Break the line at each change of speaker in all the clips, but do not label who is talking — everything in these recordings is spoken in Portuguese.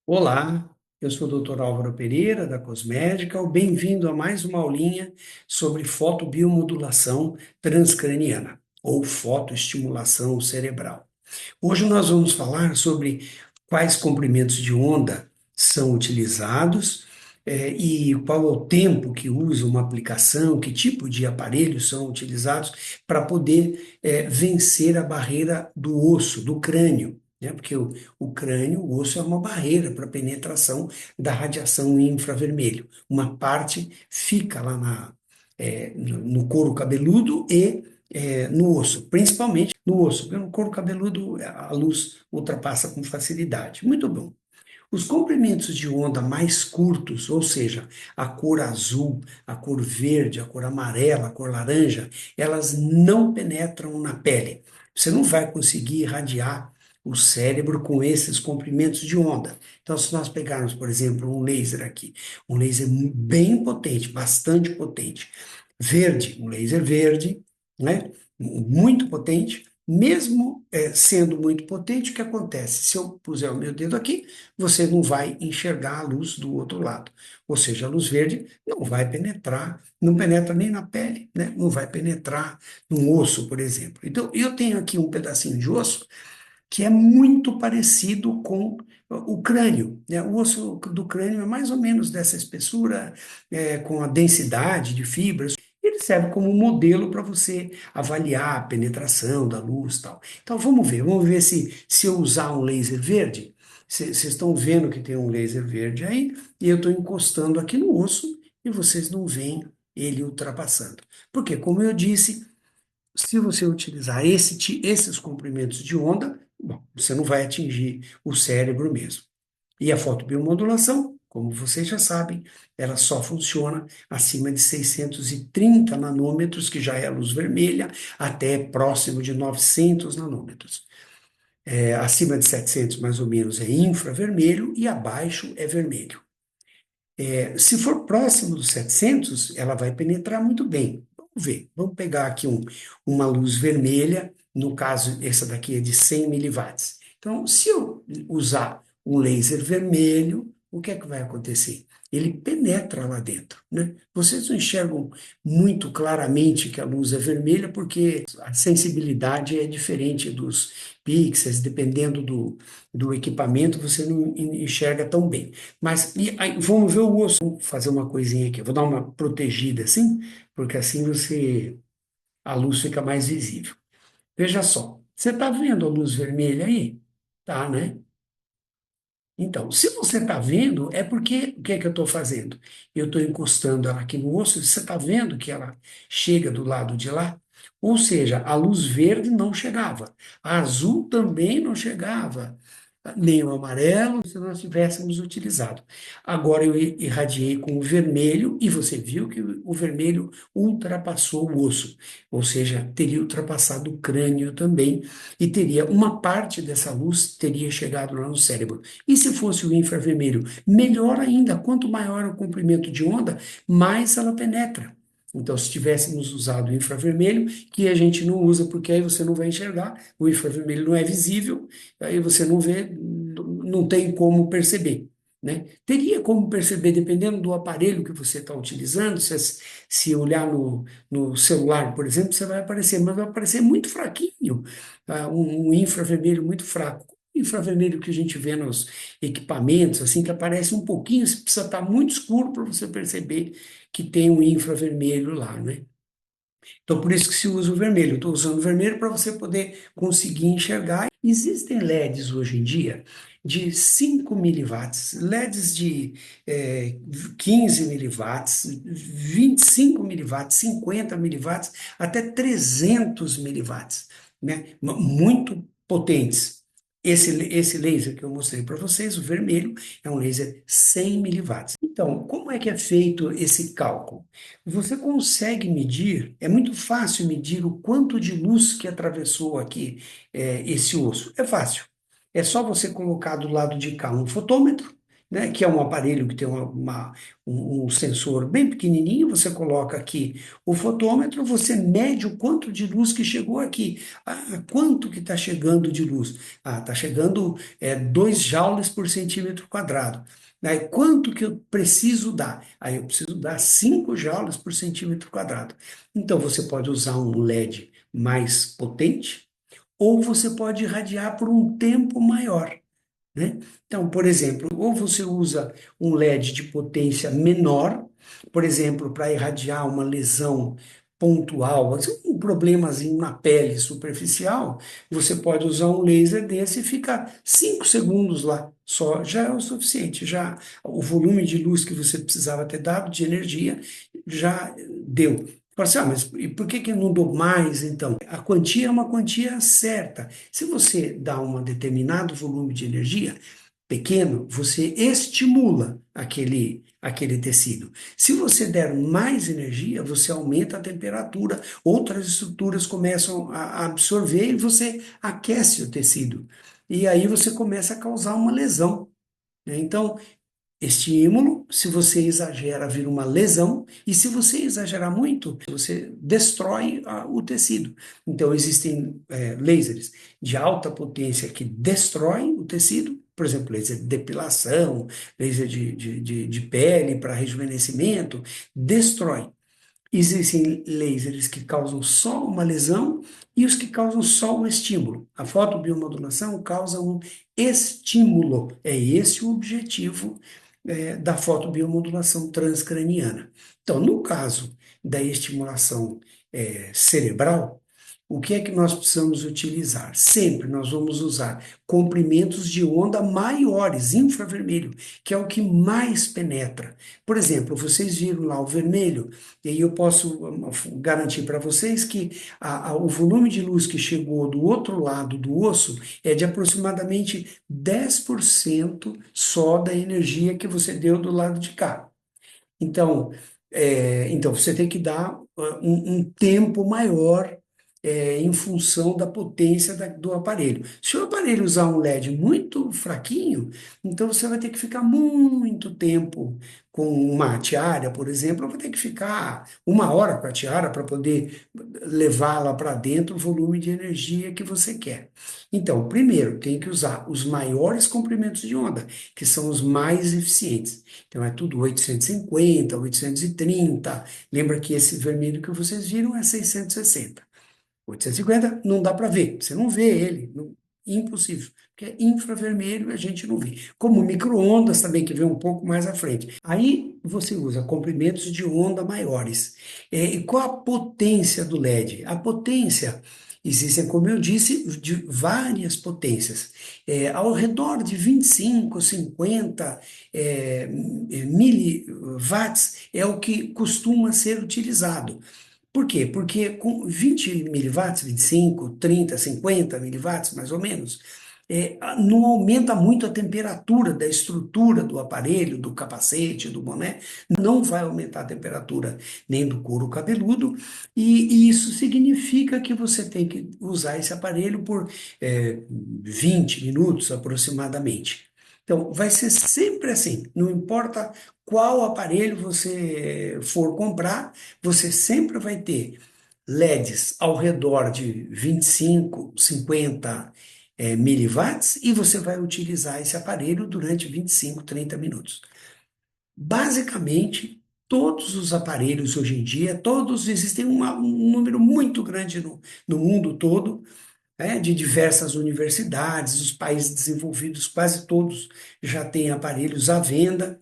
Olá, eu sou o Dr. Álvaro Pereira, da Cosmedical. Bem-vindo a mais uma aulinha sobre fotobiomodulação transcraniana, ou fotoestimulação cerebral. Hoje nós vamos falar sobre quais comprimentos de onda são utilizados, e qual é o tempo que usa uma aplicação, que tipo de aparelhos são utilizados para poder vencer a barreira do osso, do crânio, né? Porque o crânio, o osso é uma barreira para a penetração da radiação infravermelho. Uma parte fica lá no couro cabeludo e no osso, principalmente no osso, porque no couro cabeludo a luz ultrapassa com facilidade. Muito bom. Os comprimentos de onda mais curtos, ou seja, a cor azul, a cor verde, a cor amarela, a cor laranja, elas não penetram na pele. Você não vai conseguir irradiar o cérebro com esses comprimentos de onda. Então, se nós pegarmos, por exemplo, um laser aqui, um laser bem potente, bastante potente, verde, um laser verde, né? Muito potente, mesmo sendo muito potente, o que acontece? Se eu puser o meu dedo aqui, você não vai enxergar a luz do outro lado. Ou seja, a luz verde não vai penetrar, não penetra nem na pele, né? Não vai penetrar no osso, por exemplo. Então, eu tenho aqui um pedacinho de osso que é muito parecido com o crânio, né? O osso do crânio é mais ou menos dessa espessura, com a densidade de fibras. Ele serve como um modelo para você avaliar a penetração da luz e tal. Então vamos ver se eu usar um laser verde. Vocês estão vendo que tem um laser verde aí, e eu estou encostando aqui no osso e vocês não veem ele ultrapassando. Porque, como eu disse, se você utilizar esses comprimentos de onda, bom, você não vai atingir o cérebro mesmo. E a fotobiomodulação, como vocês já sabem, ela só funciona acima de 630 nanômetros, que já é a luz vermelha, até próximo de 900 nanômetros. Acima de 700, mais ou menos, é infravermelho e abaixo é vermelho. Se for próximo dos 700, ela vai penetrar muito bem. Vamos ver, vamos pegar aqui uma luz vermelha, no caso, essa daqui é de 100 miliwatts. Então, se eu usar um laser vermelho, o que é que vai acontecer? Ele penetra lá dentro, né? Vocês não enxergam muito claramente que a luz é vermelha, porque a sensibilidade é diferente dos pixels, dependendo do equipamento, você não enxerga tão bem. Mas e aí, vamos ver o osso. Vamos fazer uma coisinha aqui. Eu vou dar uma protegida assim, porque assim a luz fica mais visível. Veja só. Você está vendo a luz vermelha aí? Tá, né? Então, se você está vendo, é porque o que é que eu estou fazendo? Eu estou encostando ela aqui no osso, e você está vendo que ela chega do lado de lá? Ou seja, a luz verde não chegava, a azul também não chegava, nem o amarelo, se nós tivéssemos utilizado. Agora eu irradiei com o vermelho e você viu que o vermelho ultrapassou o osso, ou seja, teria ultrapassado o crânio também e teria uma parte dessa luz teria chegado lá no cérebro. E se fosse o infravermelho? Melhor ainda, quanto maior o comprimento de onda, mais ela penetra. Então, se tivéssemos usado o infravermelho, que a gente não usa porque aí você não vai enxergar, o infravermelho não é visível, aí você não vê, não tem como perceber, né? Teria como perceber, dependendo do aparelho que você está utilizando, se olhar no celular, por exemplo, você vai aparecer, mas vai aparecer muito fraquinho, tá? Um infravermelho muito fraco. O infravermelho que a gente vê nos equipamentos, assim, que aparece um pouquinho, você precisa estar muito escuro para você perceber que tem um infravermelho lá, né? Então, por isso que se usa o vermelho. Estou usando o vermelho para você poder conseguir enxergar. Existem LEDs hoje em dia de 5 miliwatts, LEDs de 15 miliwatts, 25 miliwatts, 50 miliwatts, até 300 miliwatts, né? Muito potentes. Esse laser que eu mostrei para vocês, o vermelho, é um laser 100 miliwatts. Então, como é que é feito esse cálculo? Você consegue medir, é muito fácil medir o quanto de luz que atravessou aqui esse osso. É fácil. É só você colocar do lado de cá um fotômetro né, que é um aparelho que tem um sensor bem pequenininho, você coloca aqui o fotômetro, você mede o quanto de luz que chegou aqui. Ah, quanto que está chegando de luz? Ah, está chegando 2 joules por centímetro quadrado. Aí, quanto que eu preciso dar? Aí eu preciso dar 5 joules por centímetro quadrado. Então, você pode usar um LED mais potente, ou você pode irradiar por um tempo maior, né? Então, por exemplo, ou você usa um LED de potência menor, por exemplo, para irradiar uma lesão pontual, assim, um problemazinho na pele superficial, você pode usar um laser desse e ficar 5 segundos lá, só já é o suficiente, já o volume de luz que você precisava ter dado de energia já deu. Fala assim, mas e por que que eu não dou mais então? A quantia é uma quantia certa. Se você dá um determinado volume de energia pequeno, você estimula aquele tecido. Se você der mais energia, você aumenta a temperatura, outras estruturas começam a absorver e você aquece o tecido. E aí você começa a causar uma lesão, né? Então, estímulo, se você exagera, vira uma lesão, e se você exagerar muito, você destrói o tecido. Então, existem lasers de alta potência que destroem o tecido, por exemplo, laser de depilação, laser de pele para rejuvenescimento, destrói. Existem lasers que causam só uma lesão e os que causam só um estímulo. A fotobiomodulação causa um estímulo. É esse o objetivo da fotobiomodulação transcraniana. Então, no caso da estimulação cerebral, o que é que nós precisamos utilizar? Sempre nós vamos usar comprimentos de onda maiores, infravermelho, que é o que mais penetra. Por exemplo, vocês viram lá o vermelho, e aí eu posso garantir para vocês que o volume de luz que chegou do outro lado do osso é de aproximadamente 10% só da energia que você deu do lado de cá. Então, então você tem que dar um tempo maior em função da potência do aparelho. Se o aparelho usar um LED muito fraquinho, então você vai ter que ficar muito tempo com uma tiara, por exemplo, vai ter que ficar 1 hora com a tiara para poder levar lá para dentro o volume de energia que você quer. Então, primeiro, tem que usar os maiores comprimentos de onda, que são os mais eficientes. Então é tudo 850, 830. Lembra que esse vermelho que vocês viram é 660. 850 não dá para ver, você não vê ele, impossível, porque é infravermelho e a gente não vê. Como micro-ondas também, que vê um pouco mais à frente. Aí você usa comprimentos de onda maiores. E qual a potência do LED? A potência, existem, como eu disse, de várias potências. Ao redor de 25, 50 miliwatts é o que costuma ser utilizado. Por quê? Porque com 20 miliwatts, 25, 30, 50 miliwatts, mais ou menos, não aumenta muito a temperatura da estrutura do aparelho, do capacete, do boné, não vai aumentar a temperatura nem do couro cabeludo, e isso significa que você tem que usar esse aparelho por 20 minutos aproximadamente. Então, vai ser sempre assim, não importa qual aparelho você for comprar, você sempre vai ter LEDs ao redor de 25, 50 miliwatts e você vai utilizar esse aparelho durante 25, 30 minutos. Basicamente, todos os aparelhos hoje em dia, todos existem um número muito grande no mundo todo, de diversas universidades, os países desenvolvidos, quase todos já têm aparelhos à venda,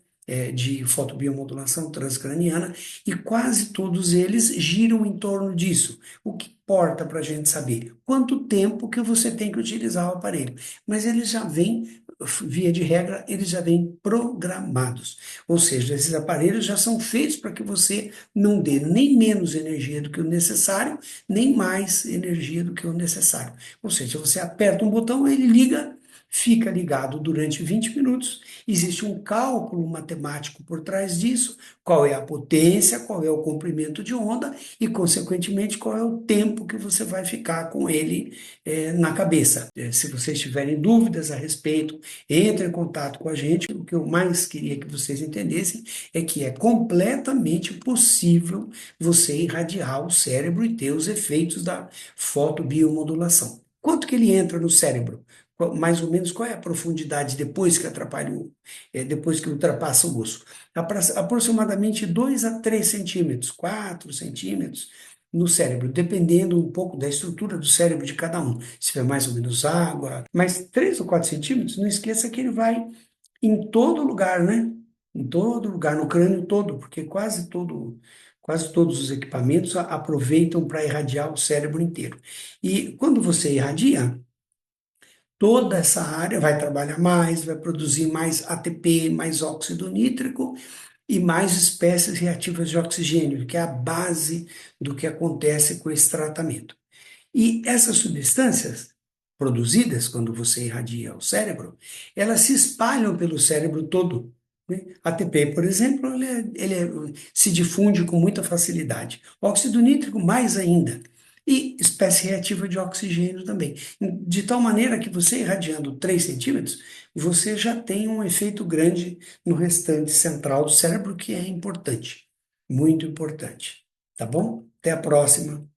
de fotobiomodulação transcraniana, e quase todos eles giram em torno disso. O que importa para a gente saber? Quanto tempo que você tem que utilizar o aparelho. Mas eles já vêm, via de regra, eles já vêm programados. Ou seja, esses aparelhos já são feitos para que você não dê nem menos energia do que o necessário, nem mais energia do que o necessário. Ou seja, você aperta um botão, ele liga fica ligado durante 20 minutos. Existe um cálculo matemático por trás disso, qual é a potência, qual é o comprimento de onda e, consequentemente, qual é o tempo que você vai ficar com ele na cabeça. Se vocês tiverem dúvidas a respeito, entre em contato com a gente. O que eu mais queria que vocês entendessem é que é completamente possível você irradiar o cérebro e ter os efeitos da fotobiomodulação. Quanto que ele entra no cérebro? Mais ou menos qual é a profundidade depois que atrapalha depois que ultrapassa o osso? Aproximadamente 2 a 3 centímetros, 4 centímetros no cérebro, dependendo um pouco da estrutura do cérebro de cada um. Se tiver mais ou menos água, mas 3 ou 4 centímetros, não esqueça que ele vai em todo lugar, né? Em todo lugar, no crânio todo, porque quase todos os equipamentos aproveitam para irradiar o cérebro inteiro. E quando você irradia, toda essa área vai trabalhar mais, vai produzir mais ATP, mais óxido nítrico e mais espécies reativas de oxigênio, que é a base do que acontece com esse tratamento. E essas substâncias produzidas quando você irradia o cérebro, elas se espalham pelo cérebro todo, né? ATP, por exemplo, se difunde com muita facilidade. Óxido nítrico, mais ainda. E espécie reativa de oxigênio também. De tal maneira que você irradiando 3 centímetros, você já tem um efeito grande no restante central do cérebro, que é importante, muito importante. Tá bom? Até a próxima.